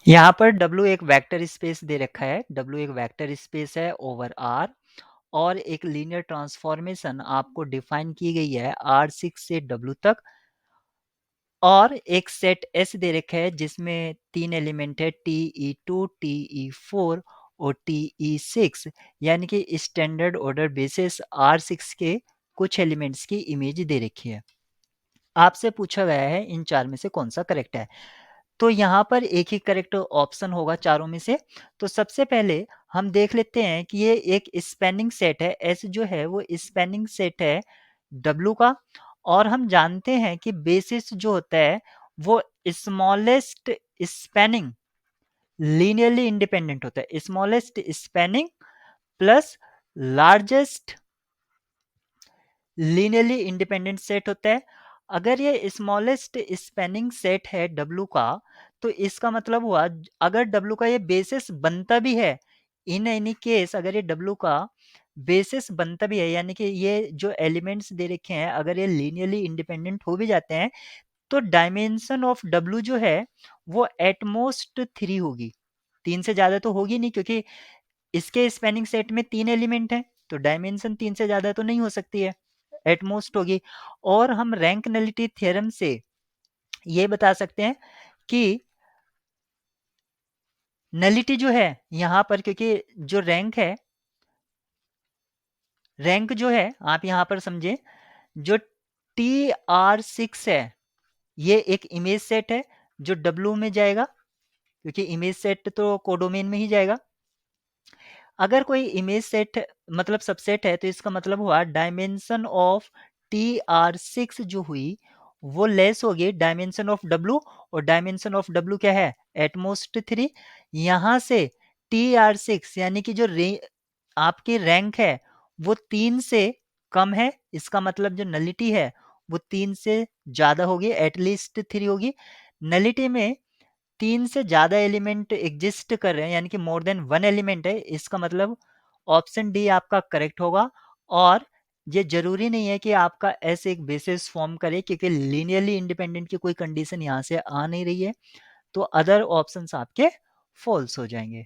यहाँ पर W एक वेक्टर स्पेस दे रखा है, W एक वेक्टर स्पेस है ओवर R और एक लीनियर ट्रांसफॉर्मेशन आपको डिफाइन की गई है R6 से W तक और एक सेट S दे रखा है जिसमें 3 एलिमेंट है TE2, TE4 और TE6 यानी कि स्टैंडर्ड ऑर्डर बेसिस R6 के कुछ एलिमेंट्स की इमेज दे रखी है। आपसे पूछा गया है इन चार में से कौन सा करेक्ट है। तो यहाँ पर एक ही करेक्ट ऑप्शन होगा चारों में से। तो सबसे पहले हम देख लेते हैं कि ये एक स्पैनिंग सेट है, एस जो है वो स्पैनिंग सेट है डब्लू का और हम जानते हैं कि बेसिस जो होता है वो स्मॉलेस्ट स्पैनिंग लीनियरली इंडिपेंडेंट होता है। Smallest spanning plus largest linearly independent set होता है। अगर ये स्मॉलेस्ट स्पैनिंग सेट है डब्लू का तो इसका मतलब हुआ अगर डब्लू का ये बेसिस बनता भी है इन एनी केस अगर ये डब्लू का बेसिस बनता भी है यानी कि ये जो एलिमेंट्स दे रखे हैं अगर ये लीनियरली इंडिपेंडेंट हो भी जाते हैं तो डायमेंशन ऑफ डब्लू जो है वो एटमोस्ट 3 होगी। 3 से ज्यादा तो होगी नहीं क्योंकि इसके स्पैनिंग सेट में 3 एलिमेंट हैं तो डायमेंशन 3 से ज्यादा तो नहीं हो सकती है, एटमोस्ट होगी। और हम रैंक नलिटी थ्योरम से ये बता सकते हैं कि नलिटी जो है यहां पर क्योंकि जो रैंक जो है आप यहां पर समझे जो TR6 है ये एक इमेज सेट है जो डब्लू में जाएगा क्योंकि इमेज सेट तो कोडोमेन में ही जाएगा। अगर कोई इमेज सेट मतलब सबसेट है तो इसका मतलब हुआ डायमेंशन ऑफ TR6 जो हुई वो लेस होगी डायमेंशन ऑफ डब्लू और डायमेंशन ऑफ डब्लू क्या है एटमोस्ट 3। यहां से TR6 यानी कि जो आपकी रैंक है वो 3 से कम है इसका मतलब जो नलिटी है वो 3 से ज्यादा होगी एटलीस्ट 3 होगी। नलिटी में 3 से ज़्यादा एलिमेंट एग्जिस्ट कर रहे हैं यानी कि मोर देन 1 एलिमेंट है इसका मतलब ऑप्शन डी आपका करेक्ट होगा। और ये जरूरी नहीं है कि आपका ऐसे एक बेसिस फॉर्म करे क्योंकि लीनियरली इंडिपेंडेंट की कोई कंडीशन यहाँ से आ नहीं रही है तो अदर ऑप्शंस आपके फॉल्स हो जाएंगे।